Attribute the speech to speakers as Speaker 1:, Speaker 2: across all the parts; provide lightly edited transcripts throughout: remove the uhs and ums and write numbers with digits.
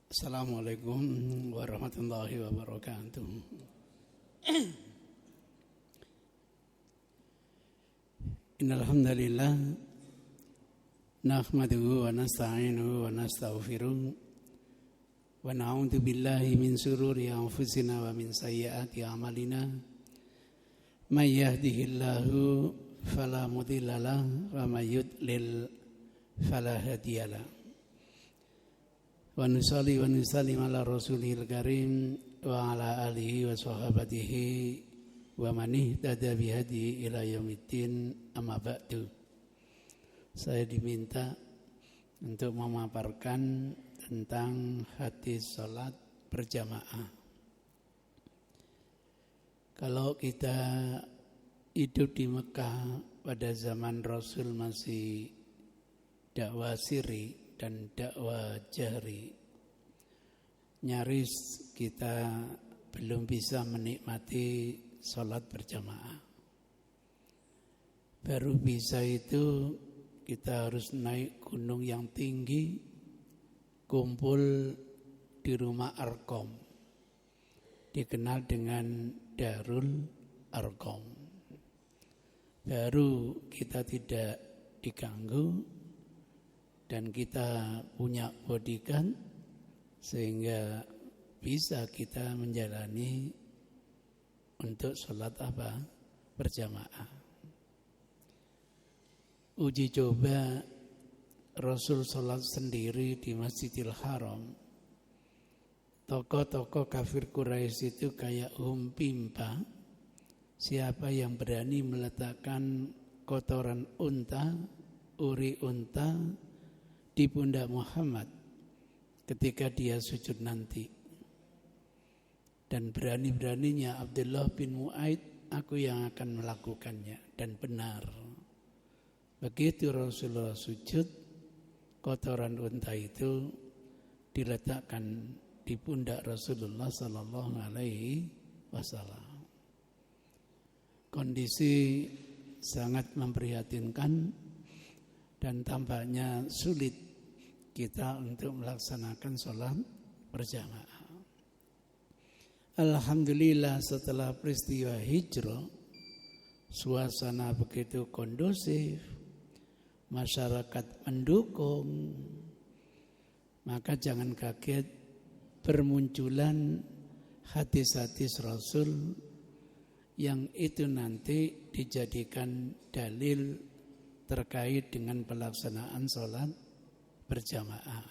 Speaker 1: Assalamualaikum warahmatullahi wabarakatuh. Innal hamdalillah nahmaduhu wa nasta'inuhu wa nastaghfiruh wa na'udzu billahi min shururi anfusina wa min sayyiati a'malina. May yahdihillahu fala mudilla lahu wa may yudlil fala hadiyalah. Wa nusalli wa nusallim ala rasulil karim wa ala alihi wa sahabatihi wa man ihtada bihadi ila yaumiddin, amma ba'du. Saya diminta untuk memaparkan tentang hadis salat berjamaah. Kalau kita hidup di Mekah pada zaman Rasul masih dakwah sirri dan dakwah jahri, nyaris kita belum bisa menikmati sholat berjamaah. Baru bisa itu kita harus naik gunung yang tinggi, kumpul di rumah Arqam, dikenal dengan Darul Arqam. Baru kita tidak diganggu dan kita punya bodyguard sehingga bisa kita menjalani untuk sholat berjamaah. Uji coba Rasul sholat sendiri di Masjidil Haram. Tokoh-tokoh kafir Quraisy itu kayak Pimpa. Siapa yang berani meletakkan kotoran unta, uri unta di pundak Muhammad ketika dia sujud nanti. Dan berani-beraninya Abdullah bin Mu'aid, aku yang akan melakukannya. Dan benar. Begitu Rasulullah sujud, kotoran unta itu diletakkan di pundak Rasulullah sallallahu alaihi wasallam. Kondisi sangat memprihatinkan dan tampaknya sulit kita untuk melaksanakan sholat berjamaah. Alhamdulillah setelah peristiwa hijrah, suasana begitu kondusif, masyarakat mendukung, maka jangan kaget bermunculan hadis-hadis Rasul yang itu nanti dijadikan dalil terkait dengan pelaksanaan sholat berjamaah.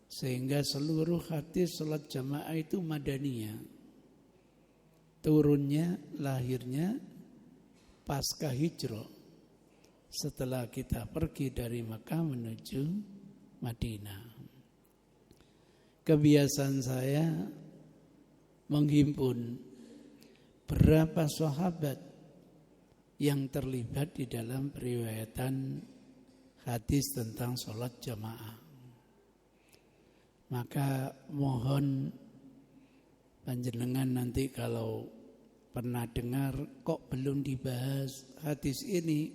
Speaker 1: Sehingga seluruh hadis sholat jamaah itu madaniyah. Turunnya, lahirnya pasca hijrah. Setelah kita pergi dari Mekah menuju Madinah. Kebiasaan saya menghimpun berapa sahabat yang terlibat di dalam periwayatan hadis tentang sholat jamaah. Maka mohon panjenengan nanti kalau pernah dengar kok belum dibahas hadis ini,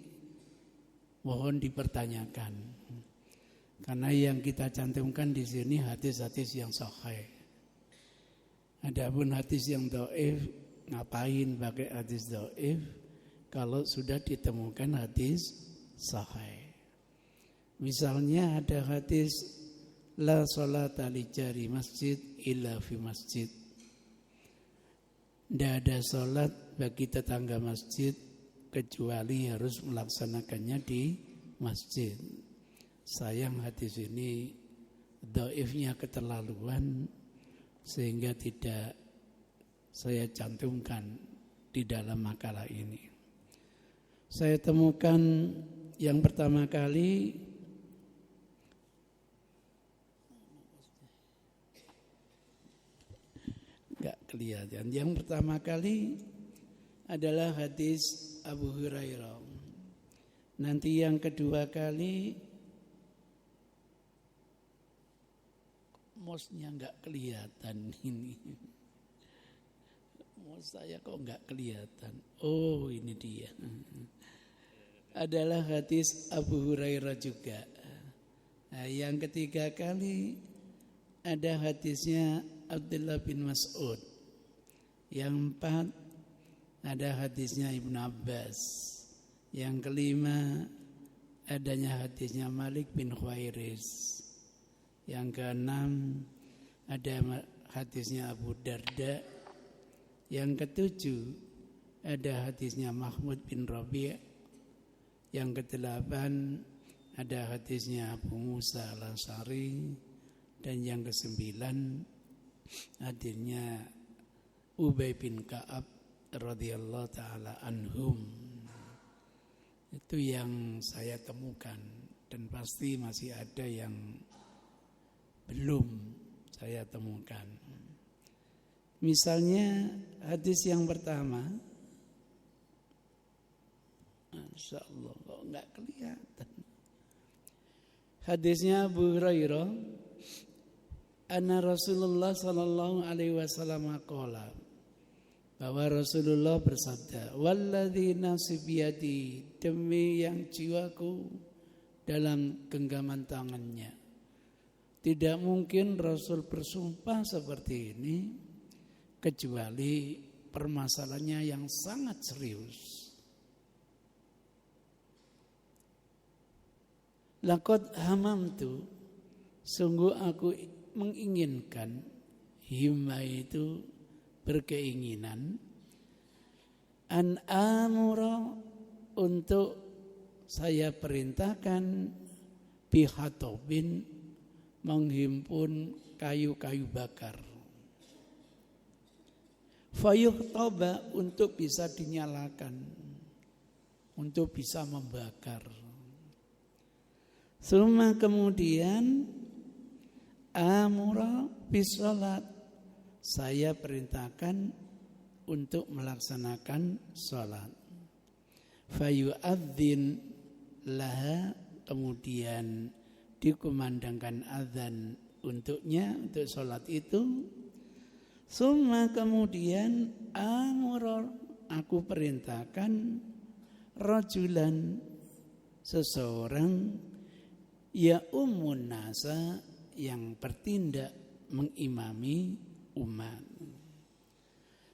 Speaker 1: mohon dipertanyakan. Karena yang kita cantumkan di sini hadis-hadis yang sahih. Adapun hadis yang dhaif, ngapain pakai hadis dhaif kalau sudah ditemukan hadis sahih. Misalnya ada hadis la sholata li jari masjid illa fi masjid. Tidak ada sholat bagi tetangga masjid kecuali harus melaksanakannya di masjid. Sayang hadis ini dhaifnya keterlaluan sehingga tidak saya cantumkan di dalam makalah ini. Saya temukan yang pertama kali enggak kelihatan. Yang pertama kali adalah hadis Abu Hurairah. Nanti yang kedua kali mosnya enggak kelihatan ini. Mos saya kok enggak kelihatan. Oh, ini dia. Adalah hadis Abu Hurairah juga. Nah, yang ketiga kali ada hadisnya Abdullah bin Mas'ud. Yang 4 ada hadisnya Ibnu Abbas. Yang kelima adanya hadisnya Malik bin Khuairis. Yang keenam ada hadisnya Abu Darda. Yang ketujuh ada hadisnya Mahmud bin Rabi'. Yang kedelapan ada hadisnya Abu Musa al-Asy'ari. Dan yang kesembilan hadisnya Ubay bin Ka'ab radhiyallahu taala anhum. Itu yang saya temukan, dan pasti masih ada yang belum saya temukan. Misalnya hadis yang pertama, Masya Allah kok enggak kelihatan. Hadisnya Abu Hurairah, anna Rasulullah sallallahu alaihi wasallam qala, bahwa Rasulullah bersabda, walladzi nafsi biyadi, demi yang jiwaku dalam genggaman tangannya. Tidak mungkin Rasul bersumpah seperti ini kecuali permasalahannya yang sangat serius. Laqad hamamtu, sungguh aku menginginkan, himma itu berkeinginan, an amura, untuk saya perintahkan, bihatobin, menghimpun kayu-kayu bakar, fayuhtoba, untuk bisa dinyalakan, untuk bisa membakar. Suma kemudian amura bisolat, saya perintahkan untuk melaksanakan sholat. Fayu'adzin laha, kemudian dikumandangkan azan untuknya, untuk sholat itu. Summa kemudian amur, aku perintahkan, rajulan, seseorang, ya ummun nasa, yang bertindak mengimami umat.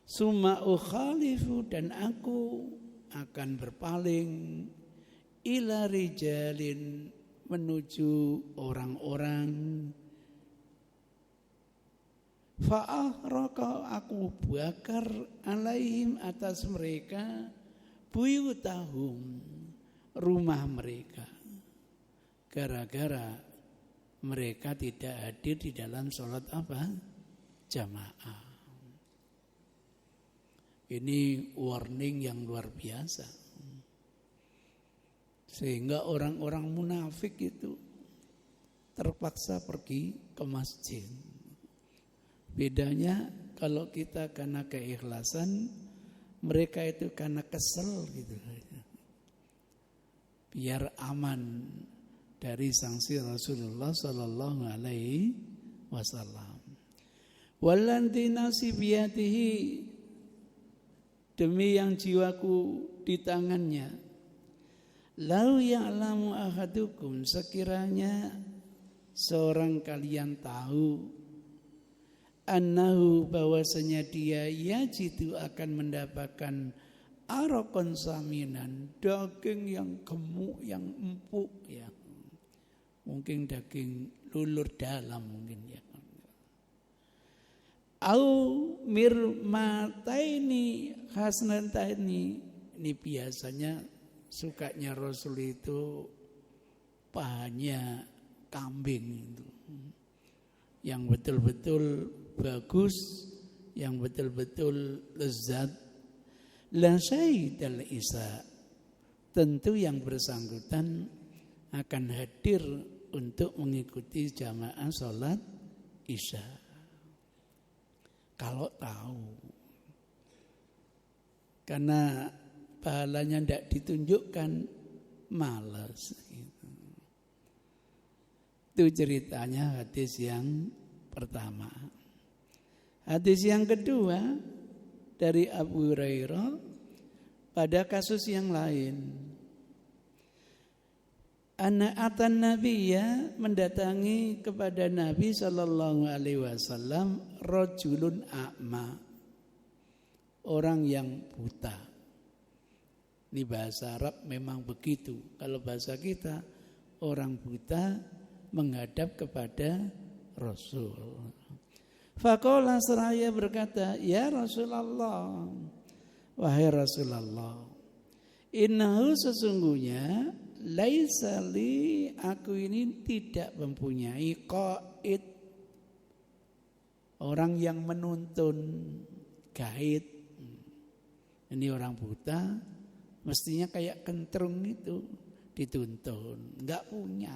Speaker 1: Summa ukhalifu, dan aku akan berpaling, ila rijalin, menuju orang-orang, fa'ahraka, aku bakar, alaihim, atas mereka, buyutahum, rumah mereka, gara-gara mereka tidak hadir di dalam sholat apa? Jamaah. Ini warning yang luar biasa. Sehingga orang-orang munafik itu terpaksa pergi ke masjid. Bedanya kalau kita karena keikhlasan, mereka itu karena kesel gitu. Biar aman dari sanksi Rasulullah sallallahu alaihi wasallam. Walladzi nafsi biyadihi, demi yang jiwaku di tangannya. Lau ya'lamu ahadukum, sekiranya seorang kalian tahu, annahu, bahwasanya dia yajidu, akan mendapatkan arokon saminan, daging yang gemuk, yang empuk ya. Mungkin daging lulur dalam mungkin ya. Au mirmataini hasnataini, ini biasanya sukanya Rasul itu pahanya kambing itu, yang betul-betul bagus, yang betul-betul lezat. La syaidal isya, tentu yang bersangkutan akan hadir untuk mengikuti jamaah sholat isya. Kalau tahu, karena pahalanya tidak ditunjukkan, malas. Itu ceritanya hadis yang pertama. Hadis yang kedua dari Abu Hurairah pada kasus yang lain. Ana atan nabiyya, mendatangi kepada Nabi sallallahu alaihi wasallam rajulun a'ma, orang yang buta. Ini bahasa Arab memang begitu. Kalau bahasa kita, orang buta menghadap kepada Rasul. Faqala, seraya berkata, ya Rasulullah, wahai Rasulullah, innahu, sesungguhnya, laisa li, aku ini tidak mempunyai qaid, orang yang menuntun, guide. Ini orang buta, mestinya kayak kentrung itu dituntun, enggak punya.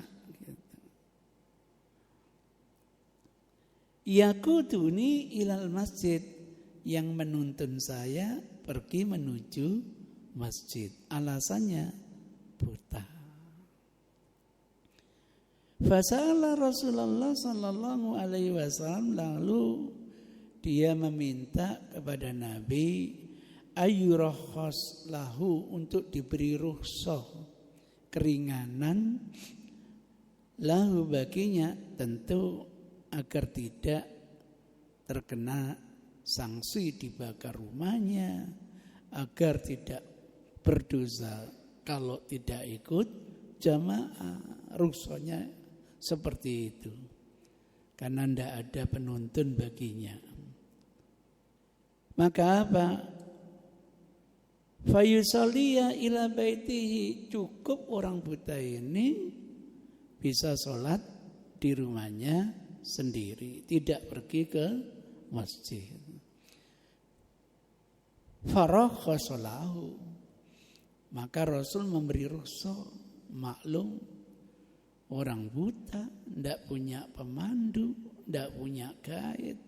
Speaker 1: Yaquduni ilal masjid, yang menuntun saya pergi menuju masjid. Alasannya buta. Fasala Rasulullah sallallahu alaihi wasallam, lalu dia meminta kepada Nabi ayyurakhas lahu, untuk diberi rukhsah, keringanan, lahu baginya, tentu agar tidak terkena sanksi dibakar rumahnya, agar tidak berdosa kalau tidak ikut jamaah. Rukhsahnya seperti itu, karena tidak ada penuntun baginya. Maka apa? Fayusalliya ila baitihi, cukup orang buta ini bisa sholat di rumahnya sendiri, tidak pergi ke masjid. Farakhasalahu, maka Rasul memberi rukhsah. Maklum, orang buta, tidak punya pemandu, tidak punya guide,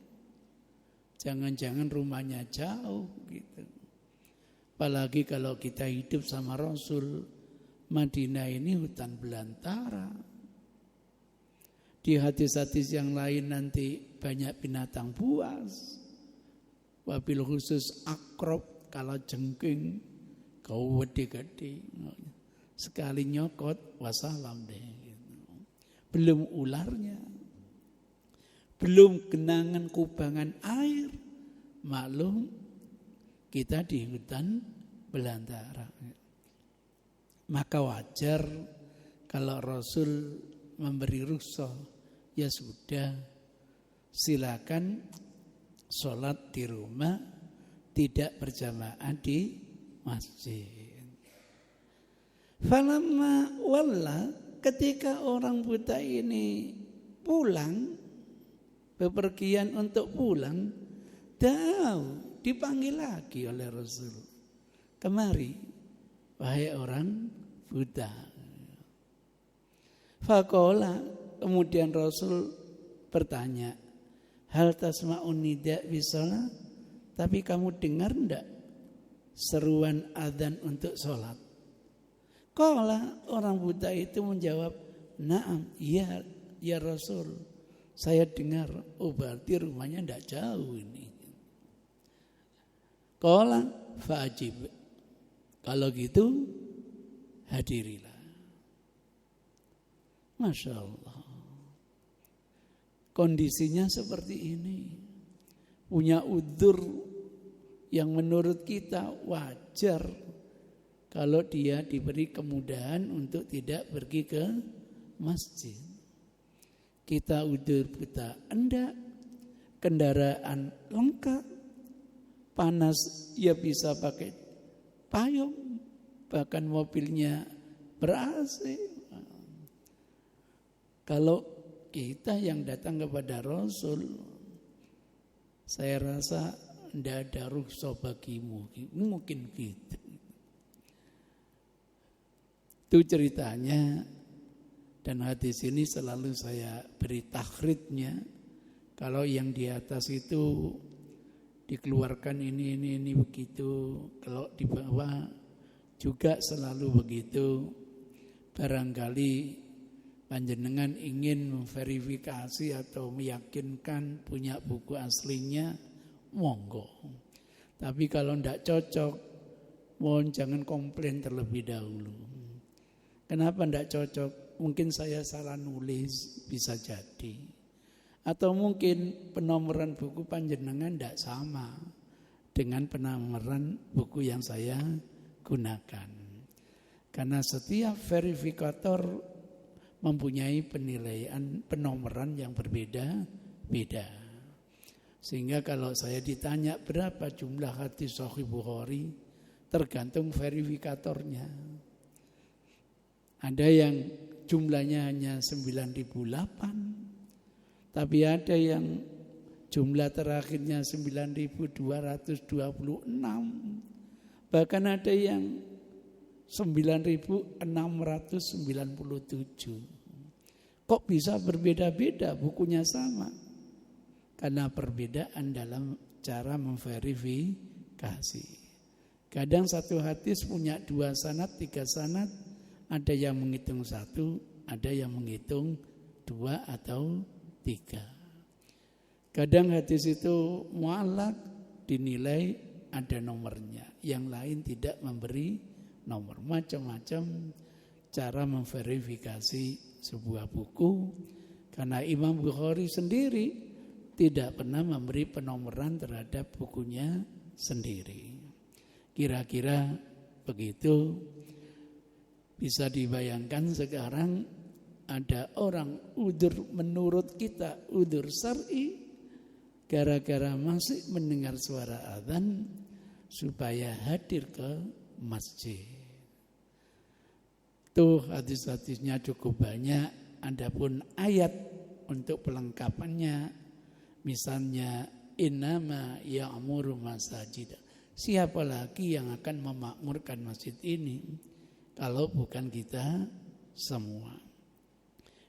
Speaker 1: jangan-jangan rumahnya jauh gitu. Apalagi kalau kita hidup sama Rasul, Madinah ini hutan belantara. Di hadis-hadis yang lain nanti banyak binatang buas. Wabil khusus akrab, kalau jengking kau gede-gede. Sekali nyokot wassalam deh. Belum ularnya. Belum genangan kubangan air. Maklum kita di hutan belantara. Maka wajar kalau Rasul memberi rukhsah, ya sudah, silakan sholat di rumah, tidak berjamaah di masjid. Falamma walla, ketika orang buta ini pulang, bepergian untuk pulang, dipanggil lagi oleh Rasul. Kemari, wahai orang buta. Faqala, kemudian Rasul bertanya, hal tasma'un nida' bisalah, tapi kamu dengar enggak seruan adzan untuk sholat? Qala, orang buta itu menjawab, na'am, iya ya Rasul, saya dengar. Oh, berarti rumahnya enggak jauh ini. Qala fa'ajib, kalau gitu hadirilah. Masya Allah, kondisinya seperti ini. Punya udzur yang menurut kita wajar kalau dia diberi kemudahan untuk tidak pergi ke masjid. Kita udzur buta, enggak, kendaraan lengkap, panas ya bisa pakai payung, bahkan mobilnya ber-AC. Kalau kita yang datang kepada Rasul, saya rasa tidak ada rukhsah bagimu, mungkin gitu. Itu ceritanya, dan hadis ini selalu saya beri takhridnya. Kalau yang di atas itu dikeluarkan ini begitu, kalau di bawah juga selalu begitu. Barangkali panjenengan ingin memverifikasi atau meyakinkan punya buku aslinya, monggo. Tapi kalau tidak cocok, mohon jangan komplain terlebih dahulu. Kenapa tidak cocok? mungkin saya salah nulis, bisa jadi. Atau mungkin penomoran buku panjenengan tidak sama dengan penomoran buku yang saya gunakan. Karena setiap verifikator mempunyai penilaian penomoran yang berbeda-beda. Sehingga kalau saya ditanya berapa jumlah hadis Sahih Bukhari, tergantung verifikatornya. Ada yang jumlahnya hanya 9.008, tapi ada yang jumlah terakhirnya 9.226. Bahkan ada yang 9.697. Kok bisa berbeda-beda, bukunya sama? Karena perbedaan dalam cara memverifikasi. Kadang satu hadis punya 2 sanad, 3 sanad. Ada yang menghitung 1, ada yang menghitung 2 atau 3. Kadang hadis itu mu'allaq, dinilai ada nomornya. Yang lain tidak memberi nomor. Macam-macam cara memverifikasi sebuah buku. Karena Imam Bukhari sendiri tidak pernah memberi penomoran terhadap bukunya sendiri. Kira-kira begitu. Bisa dibayangkan sekarang ada orang udzur menurut kita, udzur syar'i, gara-gara masih mendengar suara adzan supaya hadir ke masjid. Tuh hadis-hadisnya cukup banyak, adapun ayat untuk pelengkapannya misalnya innama ya'muru masajid. Siapa lagi yang akan memakmurkan masjid ini kalau bukan kita semua?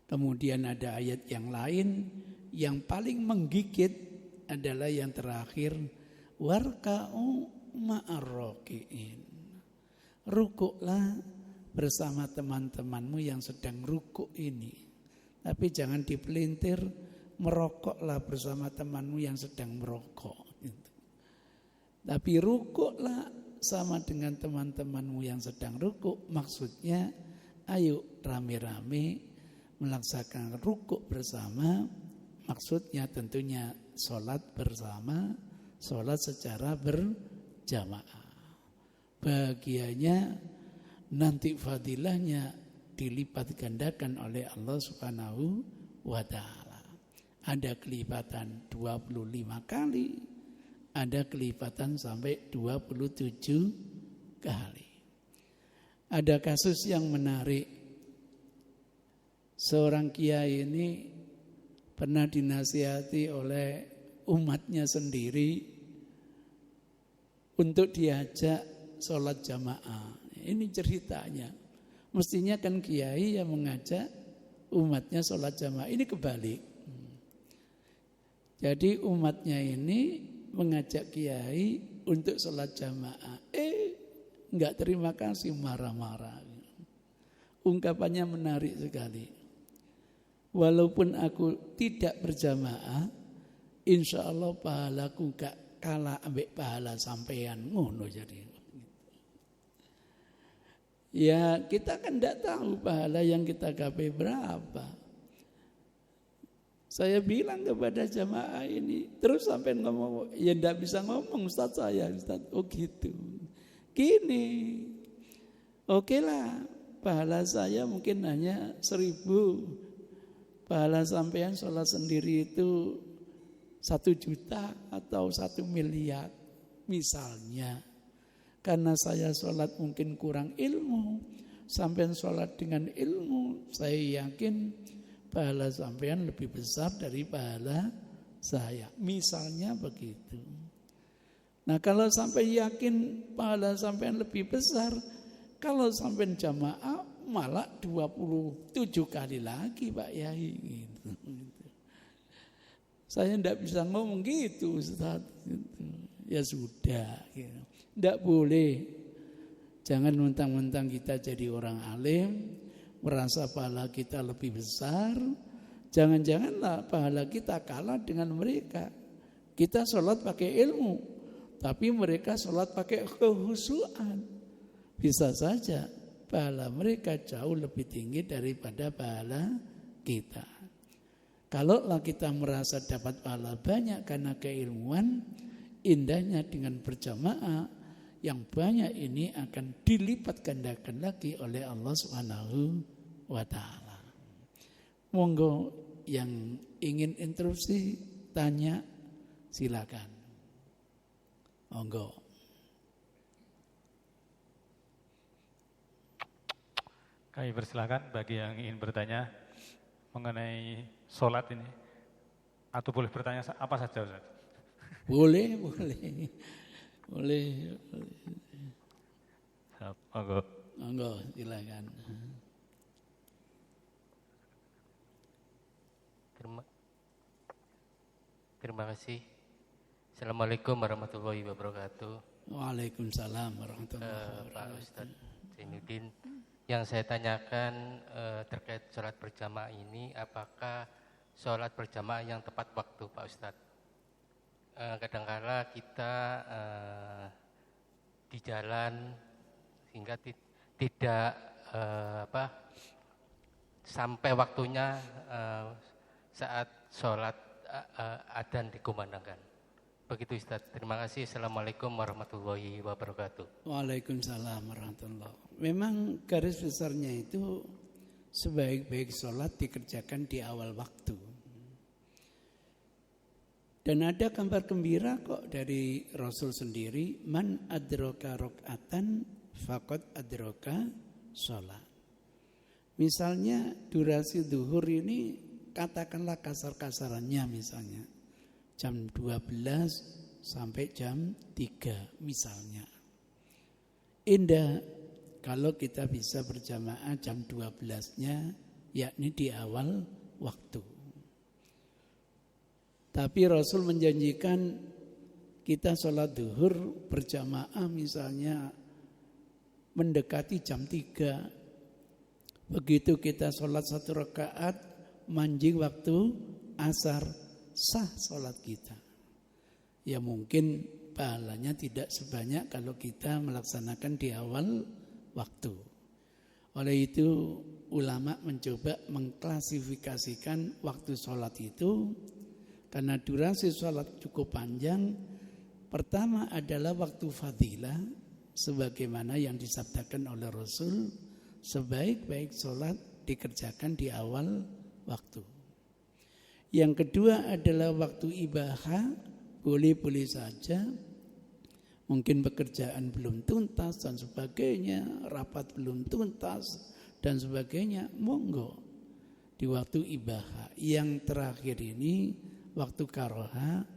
Speaker 1: Kemudian ada ayat yang lain yang paling menggigit adalah yang terakhir, warka'u ma'arroki'in. Rukuklah bersama teman-temanmu yang sedang rukuk ini. Tapi jangan dipelintir, merokoklah bersama temanmu yang sedang merokok. Tapi rukuklah sama dengan teman-temanmu yang sedang rukuk. Maksudnya ayo rame-rame melaksanakan rukuk bersama. Maksudnya tentunya sholat bersama, sholat secara berjamaah. Bahagianya nanti fadilahnya dilipat gandakan oleh Allah Subhanahu wa ta'ala. Ada kelipatan 25 kali, ada kelipatan sampai 27 kali. Ada kasus yang menarik. Seorang kiai ini pernah dinasihati oleh umatnya sendiri untuk diajak sholat jamaah. Ini ceritanya. Mestinya kan kiai yang mengajak umatnya sholat jamaah. Ini kebalik. Jadi umatnya ini mengajak kiai untuk sholat jamaah. Enggak terima kasih, marah-marah. Ungkapannya menarik sekali. Walaupun aku tidak berjamaah, insya Allah pahalaku gak kalah ambek pahala sampean. Ngono jadi. Ya kita kan tidak tahu pahala yang kita gapai berapa. Saya bilang kepada jamaah ini, terus sampai ngomong, ya tidak bisa ngomong Ustaz saya, Ustaz. Oh gitu. Gini, oke lah, pahala saya mungkin hanya 1.000. Pahala sampean sholat sendiri itu 1 juta atau 1 miliar misalnya. Karena saya sholat mungkin kurang ilmu, sampean sholat dengan ilmu, saya yakin pahala sampean lebih besar dari pahala saya. Misalnya begitu. Nah kalau sampai yakin pahala sampean lebih besar, kalau sampean jamaah malah 27 kali lagi Pak Yai. Gitu. Saya tidak bisa ngomong gitu Ustaz. Gitu. Ya sudah. Gitu. Tidak boleh. Jangan mentang-mentang kita jadi orang alim, merasa pahala kita lebih besar. Jangan-janganlah pahala kita kalah dengan mereka. Kita sholat pakai ilmu, tapi mereka sholat pakai kehusuan. Bisa saja pahala mereka jauh lebih tinggi daripada pahala kita. Kalaulah kita merasa dapat pahala banyak karena keilmuan, indahnya dengan berjamaah yang banyak ini akan dilipat gandakan lagi oleh Allah Subhanahu wa taala. Monggo yang ingin interupsi tanya silakan. Monggo.
Speaker 2: Kami persilakan bagi yang ingin bertanya mengenai sholat ini, atau boleh bertanya apa saja, Ustaz?
Speaker 1: Boleh. Monggo, silakan.
Speaker 3: Terima kasih. Assalamualaikum warahmatullahi wabarakatuh.
Speaker 1: Waalaikumsalam warahmatullahi wabarakatuh.
Speaker 3: Pak Ustadz Zainuddin, yang saya tanyakan terkait sholat berjamaah ini, apakah sholat berjamaah yang tepat waktu, Pak Ustadz? Kadang-kala kita di jalan sehingga tidak sampai waktunya saat sholat adzan dikumandangkan. Begitu Ustaz. Terima kasih. Assalamualaikum warahmatullahi wabarakatuh.
Speaker 1: Waalaikumsalam warahmatullahi wabarakatuh. Memang garis besarnya itu sebaik-baik sholat dikerjakan di awal waktu. Dan ada kabar gembira kok dari Rasul sendiri, man adroka rok'atan faqad adroka sholat. Misalnya durasi zuhur ini katakanlah kasar-kasarannya misalnya jam 12 sampai jam 3 misalnya. Indah kalau kita bisa berjamaah jam 12-nya, yakni di awal waktu. Tapi Rasul menjanjikan kita sholat zuhur berjamaah misalnya mendekati jam 3. Begitu kita sholat 1 rakaat, manjing waktu asar, sah sholat kita. Ya mungkin pahalanya tidak sebanyak kalau kita melaksanakan di awal waktu. Oleh itu ulama mencoba mengklasifikasikan waktu sholat itu karena durasi sholat cukup panjang. Pertama adalah waktu fadilah, sebagaimana yang disabdakan oleh Rasul, sebaik-baik sholat dikerjakan di awal waktu. Yang kedua adalah waktu ibadah, boleh-boleh saja. Mungkin pekerjaan belum tuntas dan sebagainya, rapat belum tuntas dan sebagainya, monggo di waktu ibadah. Yang terakhir ini waktu karoha,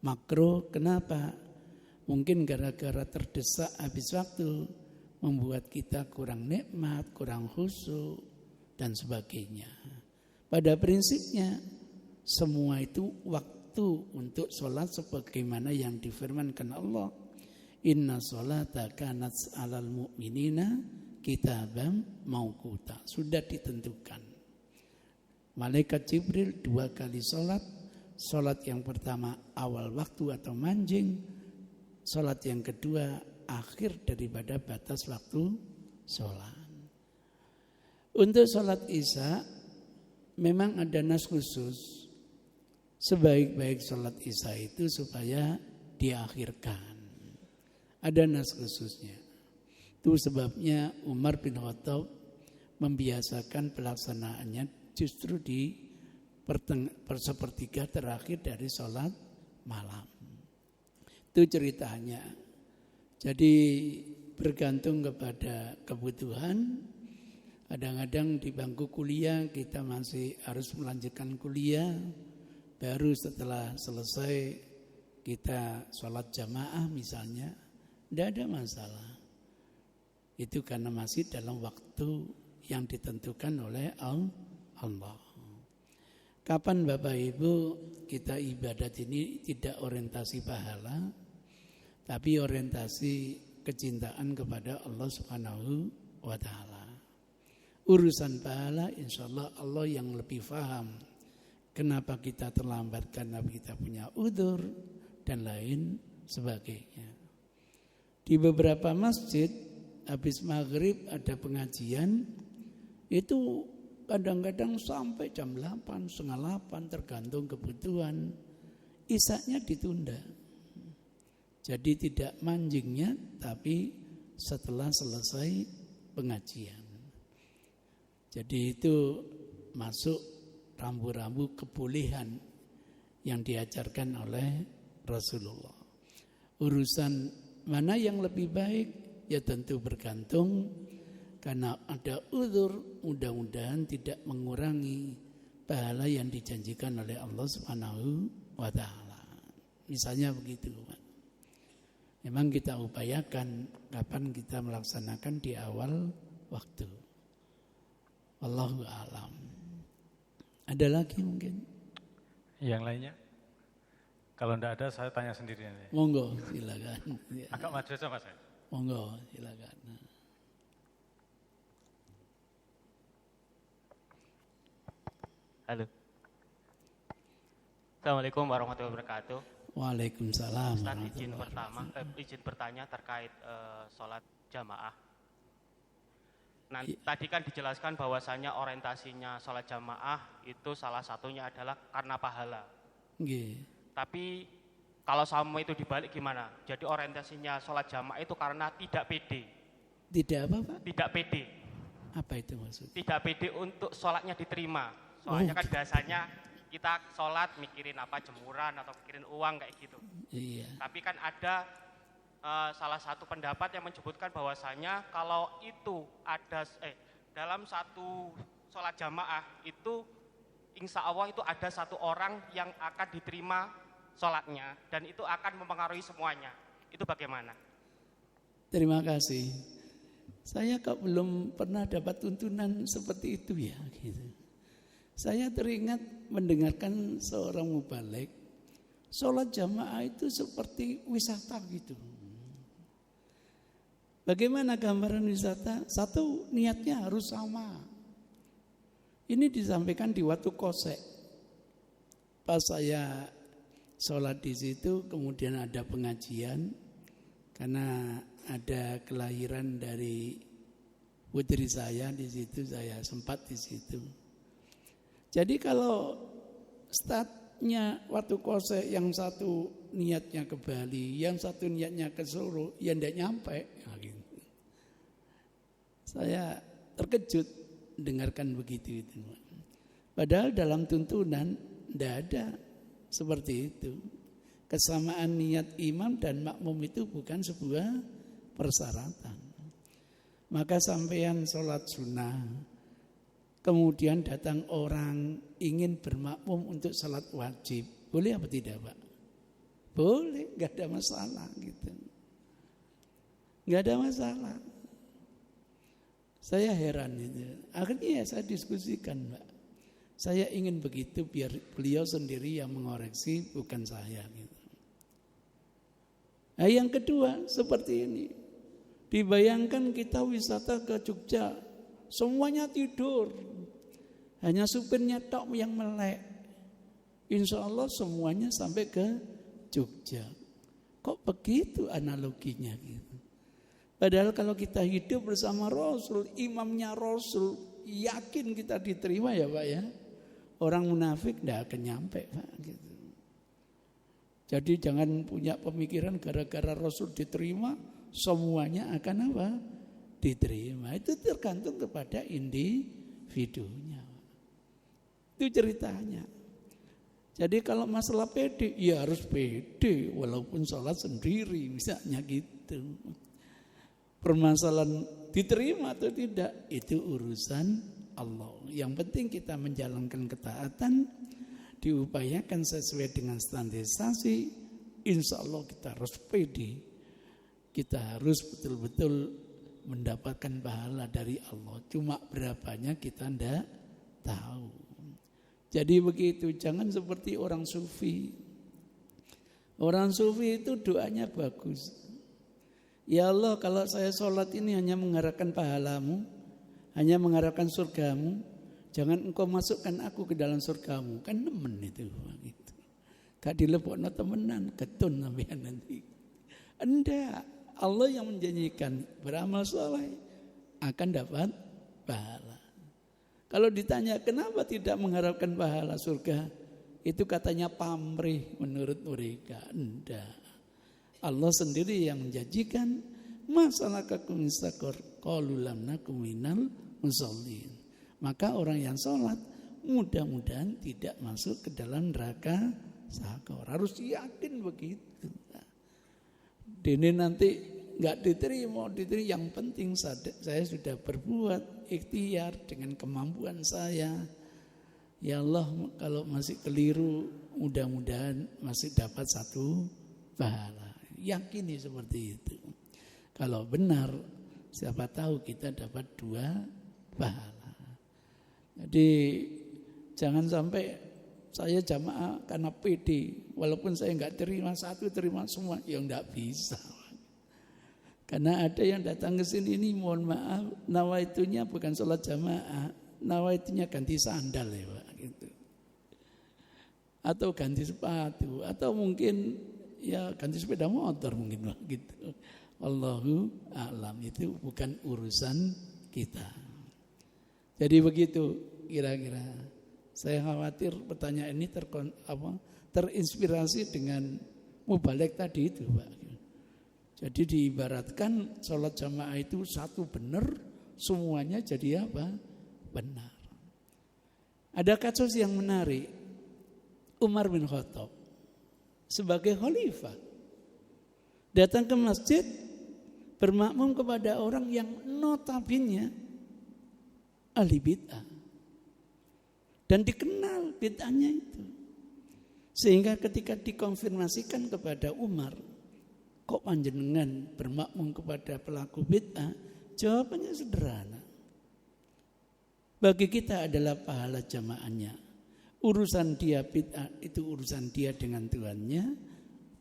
Speaker 1: makruh. Kenapa? Mungkin gara-gara terdesak habis waktu, membuat kita kurang nikmat, kurang khusyuk dan sebagainya. Pada prinsipnya semua itu waktu untuk sholat sebagaimana yang difirmankan Allah. Inna sholata kanat 'alal mu'minina kitaban mauquta. Sudah ditentukan. Malaikat Jibril 2 kali sholat. Sholat yang pertama awal waktu atau manjing. Sholat yang kedua akhir daripada batas waktu sholat. Untuk sholat isya memang ada nas khusus. Sebaik-baik sholat isya itu supaya diakhirkan. Ada nas khususnya. Itu sebabnya Umar bin Khattab membiasakan pelaksanaannya justru di sepertiga terakhir dari sholat malam. Itu ceritanya. Jadi bergantung kepada kebutuhan. Kadang-kadang di bangku kuliah kita masih harus melanjutkan kuliah. Baru setelah selesai kita sholat jamaah misalnya, tidak ada masalah. Itu karena masih dalam waktu yang ditentukan oleh Allah. Kapan Bapak Ibu kita ibadat ini tidak orientasi pahala, tapi orientasi kecintaan kepada Allah Subhanahu wa ta'ala. Urusan pahala insya Allah yang lebih paham. Kenapa kita terlambat? Karena kita punya udzur dan lain sebagainya. Di beberapa masjid habis maghrib ada pengajian, itu kadang-kadang sampai jam 8, setengah 8 tergantung kebutuhan. Isaknya ditunda. Jadi tidak manjingnya, tapi setelah selesai pengajian. Jadi itu masuk rambu-rambu kebolehan yang diajarkan oleh Rasulullah. Urusan mana yang lebih baik ya tentu bergantung, karena ada uzur, mudah-mudahan tidak mengurangi pahala yang dijanjikan oleh Allah Subhanahu wa taala. Misalnya begitu, Pak. Memang kita upayakan kapan kita melaksanakan di awal waktu. Wallahu a'lam. Ada lagi mungkin?
Speaker 2: Yang lainnya? Kalau tidak ada saya tanya sendiri.
Speaker 1: Monggo, silakan.
Speaker 2: Agak maju aja Mas.
Speaker 1: Monggo, silakan.
Speaker 4: Halo. Assalamualaikum warahmatullahi wabarakatuh.
Speaker 1: Waalaikumsalam.
Speaker 4: Ustaz, izin bertanya terkait sholat jamaah. Nah, tadi kan dijelaskan bahwasanya orientasinya sholat jamaah itu salah satunya adalah karena pahala.
Speaker 1: Nggih.
Speaker 4: Tapi kalau sama itu dibalik gimana? Jadi orientasinya sholat jamaah itu karena tidak pede.
Speaker 1: Tidak apa, Pak?
Speaker 4: Tidak pede.
Speaker 1: Apa itu maksudnya?
Speaker 4: Tidak pede untuk sholatnya diterima. Soalnya kan biasanya kita sholat mikirin apa, jemuran atau mikirin uang kayak gitu.
Speaker 1: Iya.
Speaker 4: Tapi kan ada salah satu pendapat yang menyebutkan bahwasanya kalau itu ada dalam satu sholat jamaah itu insya Allah itu ada satu orang yang akan diterima sholatnya dan itu akan mempengaruhi semuanya. Itu bagaimana?
Speaker 1: Terima kasih. Saya kok belum pernah dapat tuntunan seperti itu ya gitu. Saya teringat mendengarkan seorang mubaligh, sholat jamaah itu seperti wisata gitu. Bagaimana gambaran wisata? Satu, niatnya harus sama. Ini disampaikan di Watu Kosek. Pas saya sholat di situ, kemudian ada pengajian karena ada kelahiran dari putri saya di situ, saya sempat di situ. Jadi kalau startnya waktu kosek yang satu niatnya ke Bali, yang satu niatnya ke Solo, ya tidak nyampe. Nah, gitu. Saya terkejut dengarkan begitu itu. Padahal dalam tuntunan tidak ada seperti itu. Kesamaan niat imam dan makmum itu bukan sebuah persyaratan. Maka sampean sholat sunnah, kemudian datang orang ingin bermakmum untuk salat wajib, boleh apa tidak, Pak? Boleh, nggak ada masalah gitu. Nggak ada masalah. Saya heran itu. Akhirnya ya saya diskusikan, Pak. Saya ingin begitu biar beliau sendiri yang mengoreksi, bukan saya gitu. Nah, yang kedua seperti ini. Dibayangkan kita wisata ke Jogja, semuanya tidur, hanya supirnya tok yang melek. Insya Allah semuanya sampai ke Jogja. Kok begitu analoginya gitu? Padahal kalau kita hidup bersama Rasul, imamnya Rasul, yakin kita diterima ya Pak ya. Orang munafik tidak akan nyampe Pak gitu. Jadi jangan punya pemikiran gara-gara Rasul diterima, semuanya akan apa? Diterima. Itu tergantung kepada individunya. Itu ceritanya. Jadi kalau masalah pede, ya harus pede walaupun sholat sendiri misalnya gitu. Permasalahan diterima atau tidak itu urusan Allah. Yang penting kita menjalankan ketaatan, diupayakan sesuai dengan standarisasi. Insya Allah kita harus pede. Kita harus betul-betul mendapatkan pahala dari Allah. Cuma berapanya kita tidak tahu. Jadi begitu, jangan seperti orang sufi. Orang sufi itu doanya bagus. Ya Allah, kalau saya sholat ini hanya mengharapkan pahalamu, hanya mengharapkan surgamu, jangan engkau masukkan aku ke dalam surgamu. Kan nemen itu gitu. Gak dilepokno temenan, ketun sampean nanti. Enggak, Allah yang menjanjikan beramal soleh akan dapat pahala. Kalau ditanya kenapa tidak mengharapkan pahala surga, itu katanya pamrih menurut mereka. Enggak. Allah sendiri yang menjanjikan masalakakum sakor qalu lam nakum minal musallin. Maka orang yang sholat mudah-mudahan tidak masuk ke dalam neraka sakor. Harus yakin begitu. Dene nanti nggak diterima, yang penting saya sudah berbuat ikhtiar dengan kemampuan saya. Ya Allah, kalau masih keliru, mudah-mudahan masih dapat satu pahala. Yakini seperti itu. Kalau benar, siapa tahu kita dapat 2 pahala. Jadi jangan sampai saya jamaah karena pede, walaupun saya nggak terima satu, terima semua, ya nggak bisa. Karena ada yang datang ke sini ini, mohon maaf, nawaitunya bukan sholat jamaah, nawaitunya ganti sandal ya Pak, gitu. Atau ganti sepatu, atau mungkin ya ganti sepeda motor mungkin Pak, gitu. Allahu a'lam, itu bukan urusan kita. Jadi begitu kira-kira. Saya khawatir pertanyaan ini terinspirasi dengan mubalek tadi itu Pak. Jadi diibaratkan sholat jamaah itu satu benar, semuanya jadi apa? Benar. Ada kasus yang menarik. Umar bin Khattab sebagai khalifah datang ke masjid bermakmum kepada orang yang notabene ahli bid'ah. Dan dikenal bid'ahnya itu. Sehingga ketika dikonfirmasikan kepada Umar, kok panjenengan bermakmum kepada pelaku bid'ah? Jawabannya sederhana. Bagi kita adalah pahala jamaahnya. Urusan dia bid'ah itu urusan dia dengan Tuhannya,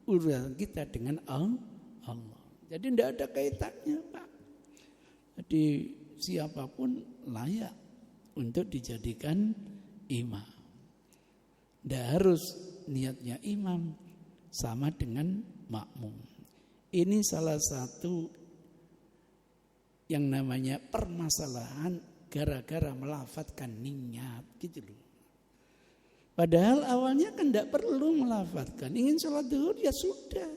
Speaker 1: urusan kita dengan Allah. Jadi tidak ada kaitannya Pak. Jadi siapapun layak untuk dijadikan imam. Tidak harus niatnya imam sama dengan makmum. Ini salah satu yang namanya permasalahan gara-gara melafadzkan niat gitu loh. Padahal awalnya kan tidak perlu melafadzkan. Ingin sholat duhur ya sudah.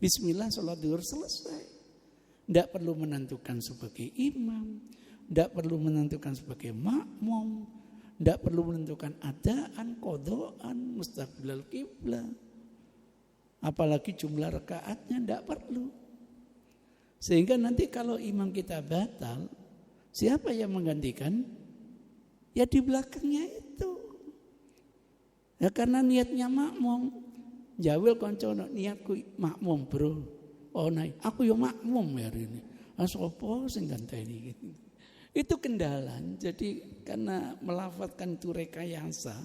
Speaker 1: Bismillah sholat duhur selesai. Tidak perlu menentukan sebagai imam. Tidak perlu menentukan sebagai makmum. Tidak perlu menentukan adaan, qodaan, mustaqbilal qiblah. Apalagi jumlah rakaatnya tidak perlu. Sehingga nanti kalau imam kita batal, siapa yang menggantikan? Ya di belakangnya itu. Ya karena niatnya makmum. Jawil koncono niatku makmum bro. Oh naik, aku ya makmum hari ini. Asopo sing ganteni gitu. Itu kendala. Jadi karena melafadzkan itu rekayasa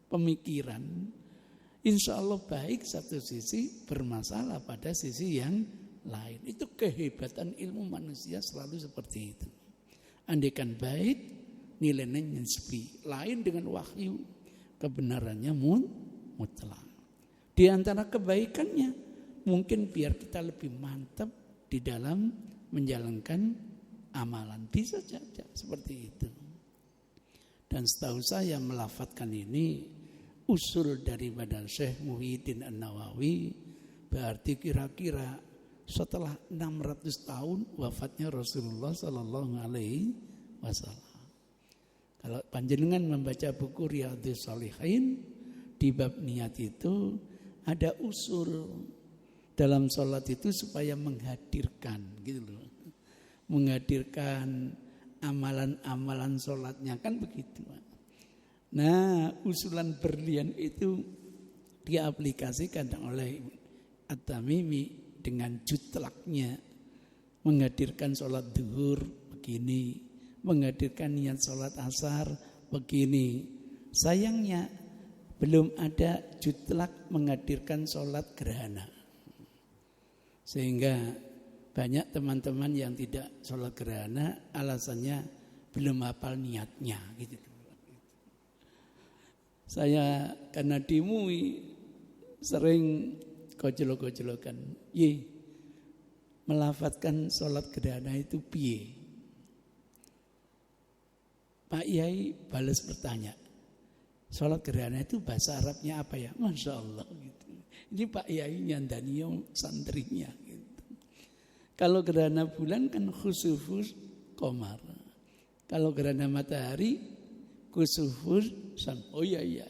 Speaker 1: pemikiran, insya Allah baik satu sisi, bermasalah pada sisi yang lain. Itu kehebatan ilmu manusia selalu seperti itu. Andaikan baik, nilainya nisbi. Lain dengan wahyu, kebenarannya mutlak. Di antara kebaikannya, mungkin biar kita lebih mantap di dalam menjalankan amalan. Bisa saja seperti itu. Dan setahu saya melafadzkan ini usul daripada Syekh Muhyiddin An-Nawawi, berarti kira-kira setelah 600 tahun wafatnya Rasulullah Sallallahu Alaihi Wasallam. Kalau panjenengan membaca buku Riyadhus Shalihin, di bab niat itu ada usul dalam sholat itu supaya menghadirkan gitu loh. Menghadirkan amalan-amalan sholatnya kan begitu. Nah, usulan berlian itu diaplikasikan oleh At-Tamimi dengan jutlaknya, menghadirkan sholat duhur begini, menghadirkan niat sholat asar begini. Sayangnya belum ada jutlak menghadirkan sholat gerhana. Sehingga banyak teman-teman yang tidak sholat gerhana alasannya belum hafal niatnya gitu. Saya karena dimui sering gojlok-gojlokan. melafatkan sholat gerhana itu piye? Pak Yai balas bertanya, sholat gerhana itu bahasa Arabnya apa ya? Masya Allah gitu. Ini Pak Yai nyandani santrinya gitu. Kalau gerhana bulan kan khusufus qamar. Kalau gerhana matahari khusufus syam. Oh iya.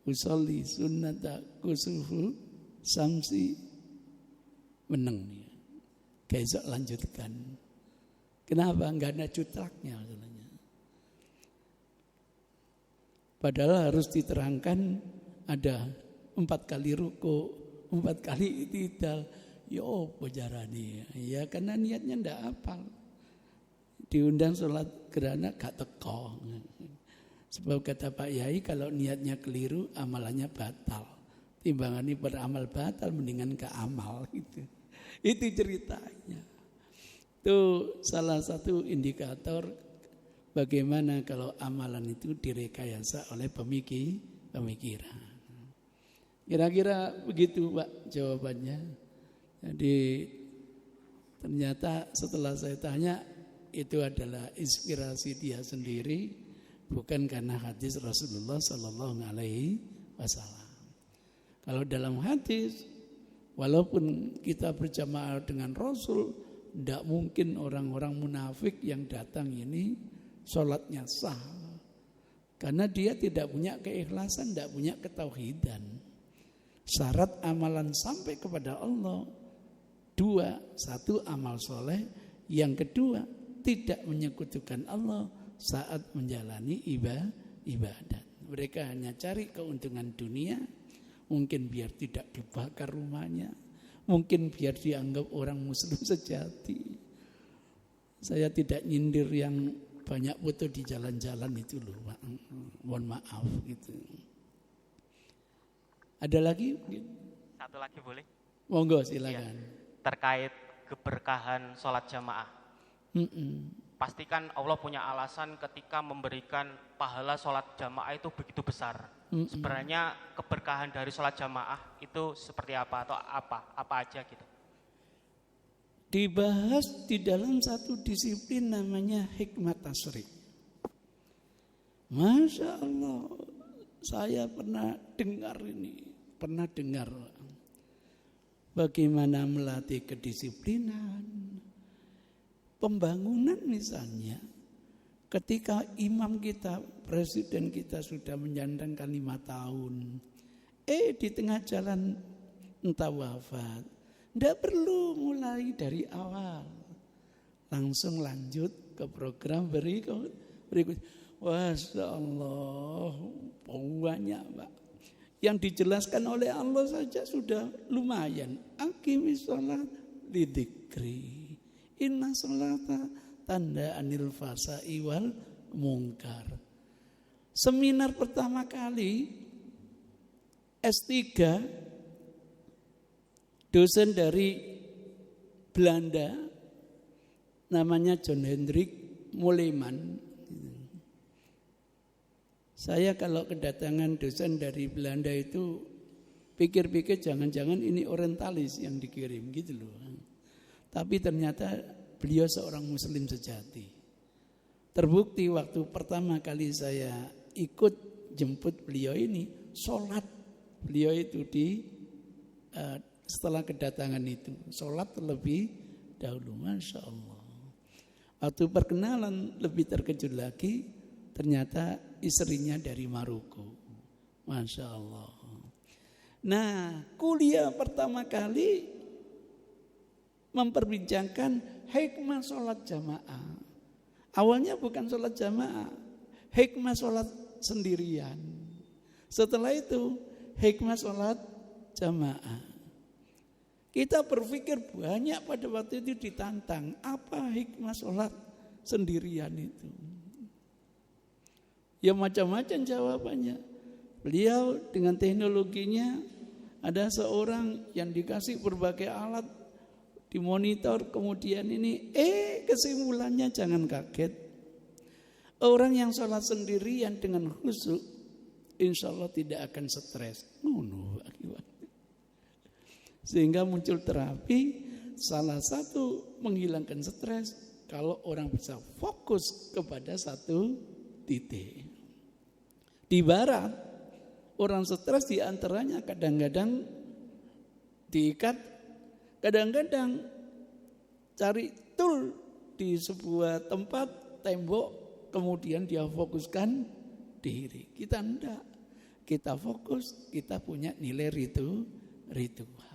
Speaker 1: Usolli sunnata kusufu samsi meneng nih. Besok lanjutkan. Kenapa? Enggak ada cutraknya maksudnya. Padahal harus diterangkan ada 4 kali ruku, 4 kali i'tidal. Ya apa jarane? Ya karena niatnya ndak hafal. Diundang sholat gerhana gak teko. Sebab kata Pak Yai kalau niatnya keliru amalannya batal. Timbangane beramal batal mendingan ke amal gitu. Itu ceritanya. Itu salah satu indikator bagaimana kalau amalan itu direkayasa oleh pemikiran. Kira-kira begitu Pak jawabannya. Jadi ternyata setelah saya tanya itu adalah inspirasi dia sendiri, bukan karena hadis Rasulullah Sallallahu Alaihi Wasallam. Kalau dalam hadis, walaupun kita berjamaah dengan Rasul, tidak mungkin orang-orang munafik yang datang ini sholatnya sah. Karena dia tidak punya keikhlasan, tidak punya ketauhidan. Syarat amalan sampai kepada Allah 2, 1 amal soleh, yang kedua tidak menyekutukan Allah saat menjalani ibadat. Mereka hanya cari keuntungan dunia, mungkin biar tidak dibakar rumahnya, mungkin biar dianggap orang muslim sejati. Saya tidak nyindir yang banyak foto di jalan-jalan itu loh, Pak. Mohon maaf gitu. Ada lagi?
Speaker 4: Satu lagi boleh?
Speaker 1: Monggo silakan.
Speaker 4: Ya, terkait keberkahan sholat jamaah. Pastikan Allah punya alasan ketika memberikan pahala sholat jamaah itu begitu besar. Sebenarnya keberkahan dari sholat jamaah itu seperti apa atau apa aja gitu?
Speaker 1: Dibahas di dalam satu disiplin namanya hikmat tasyrik. Masya Allah, saya pernah dengar bagaimana melatih kedisiplinan. Pembangunan misalnya, ketika imam kita, presiden kita sudah menyandangkan 5 tahun, di tengah jalan entah wafat, tidak perlu mulai dari awal, langsung lanjut ke program berikut. Masya Allah, banyak Pak. Yang dijelaskan oleh Allah saja sudah lumayan. Aqimis sholat lidzikri. Inna sholata tanda anil fasai wal mungkar. Seminar pertama kali S3, dosen dari Belanda namanya John Hendrik Moleman. Saya kalau kedatangan dosen dari Belanda itu pikir-pikir jangan-jangan ini orientalis yang dikirim gitu loh. Tapi ternyata beliau seorang muslim sejati. Terbukti waktu pertama kali saya ikut jemput beliau ini, sholat beliau itu setelah kedatangan itu, sholat terlebih dahulu. Masya Allah. Waktu perkenalan lebih terkejut lagi, ternyata istrinya dari Maroko. Masya Allah. Nah, kuliah pertama kali memperbincangkan hikmah sholat jamaah. Awalnya bukan sholat jamaah, hikmah sholat sendirian. Setelah itu hikmah sholat jamaah. Kita berpikir banyak pada waktu itu ditantang, apa hikmah sholat sendirian itu? Ya macam-macam jawabannya. Beliau dengan teknologinya, ada seorang yang dikasih berbagai alat, dimonitor, kemudian ini kesimpulannya jangan kaget. Orang yang sholat sendirian dengan khusyuk, insya Allah tidak akan stres. Sehingga muncul terapi salah satu menghilangkan stres kalau orang bisa fokus kepada satu titik. Di barat, orang stres diantaranya kadang-kadang diikat, kadang-kadang cari tool di sebuah tempat, tembok, kemudian dia fokuskan diri. Kita enggak, kita fokus, kita punya nilai ritual.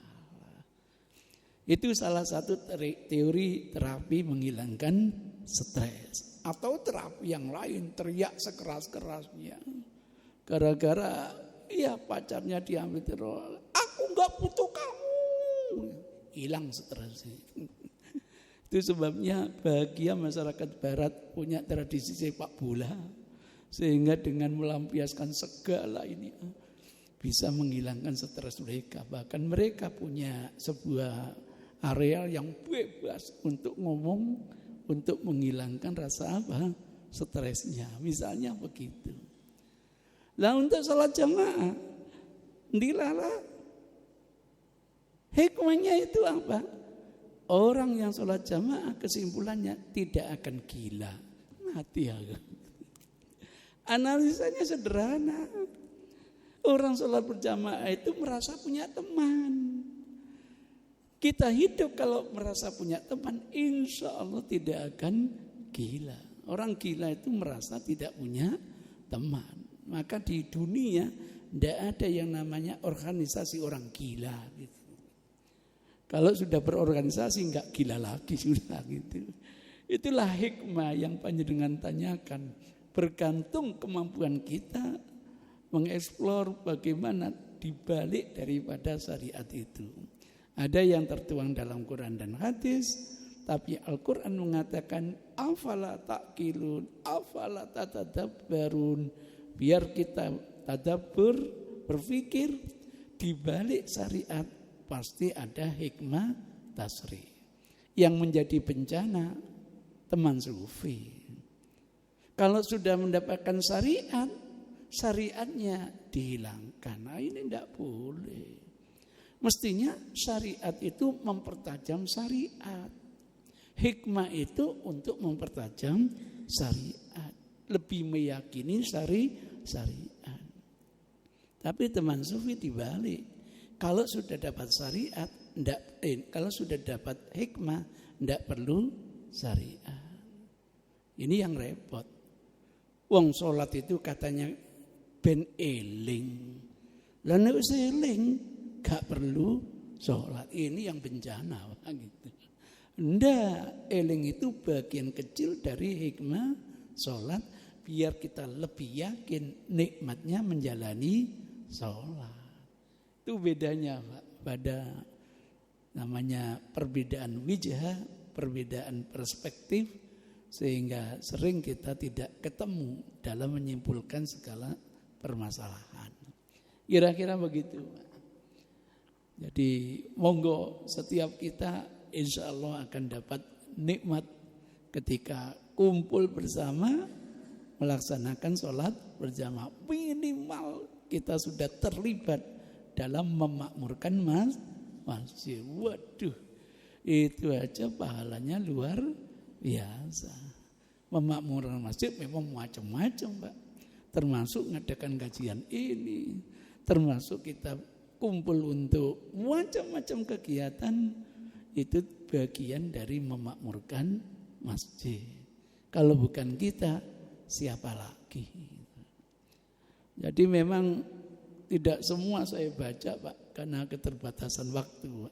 Speaker 1: Itu salah satu teori terapi menghilangkan stres. Atau terapi yang lain, teriak sekeras-kerasnya. Gara-gara ya pacarnya diambil teror, aku enggak butuh kamu. Hilang stresnya. Itu sebabnya bahagia masyarakat barat punya tradisi sepak bola. Sehingga dengan melampiaskan segala ini bisa menghilangkan stres mereka. Bahkan mereka punya sebuah area yang bebas untuk ngomong, untuk menghilangkan rasa apa? Stresnya. Misalnya begitu. Lah untuk salat jamaah, dilarang. Hikmahnya itu apa? Orang yang salat jamaah kesimpulannya tidak akan gila. Mati aku. Analisanya sederhana. Orang salat berjamaah itu merasa punya teman. Kita hidup kalau merasa punya teman, insya Allah tidak akan gila. Orang gila itu merasa tidak punya teman. Maka di dunia tidak ada yang namanya organisasi orang gila. Gitu. Kalau sudah berorganisasi enggak gila lagi sudah gitu. Itulah hikmah yang panjenengan tanyakan. Bergantung kemampuan kita mengeksplor bagaimana dibalik daripada syariat itu. Ada yang tertuang dalam Quran dan hadis, tapi Al-Quran mengatakan afala ta'qilun, afala tatadabbarun. Biar kita tadabbur, berpikir dibalik syariat pasti ada hikmah tasri. Yang menjadi bencana teman sufi. Kalau sudah mendapatkan syariat, syariatnya dihilangkan. Nah ini tidak boleh. Mestinya syariat itu mempertajam syariat. Hikmah itu untuk mempertajam syariat. Lebih meyakini syariat. Tapi teman sufi dibalik. Kalau sudah dapat syariat, kalau sudah dapat hikmah, tidak perlu syariat. Ini yang repot. Wong sholat itu katanya ben eling. Lah nek wis eling gak perlu sholat. Ini yang bencana gitu. Ndak, eling itu bagian kecil dari hikmah sholat biar kita lebih yakin nikmatnya menjalani sholat. Itu bedanya Pak, pada namanya perbedaan wijah, perbedaan perspektif, sehingga sering kita tidak ketemu dalam menyimpulkan segala permasalahan. Kira-kira begitu Pak. Jadi monggo setiap kita insya Allah akan dapat nikmat ketika kumpul bersama melaksanakan sholat berjamaah. Minimal kita sudah terlibat dalam memakmurkan masjid. Waduh, itu aja pahalanya luar biasa. Memakmurkan masjid memang macam-macam Pak. Termasuk mengadakan kajian ini, termasuk kita kumpul untuk macam-macam kegiatan, itu bagian dari memakmurkan masjid. Kalau bukan kita, siapa lagi? Jadi memang tidak semua saya baca Pak, karena keterbatasan waktu.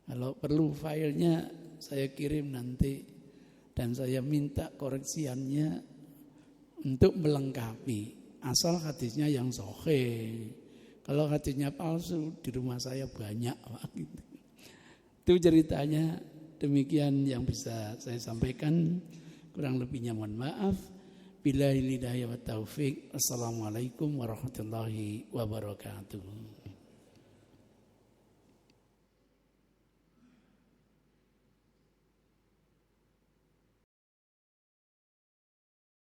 Speaker 1: Kalau perlu filenya saya kirim nanti, dan saya minta koreksiannya untuk melengkapi. Asal hadisnya yang sahih. Kalau hadisnya palsu di rumah saya banyak Pak. Itu ceritanya, demikian yang bisa saya sampaikan. Kurang lebihnya mohon maaf. Billahi hidayah wa taufik. Assalamualaikum warahmatullahi wabarakatuh.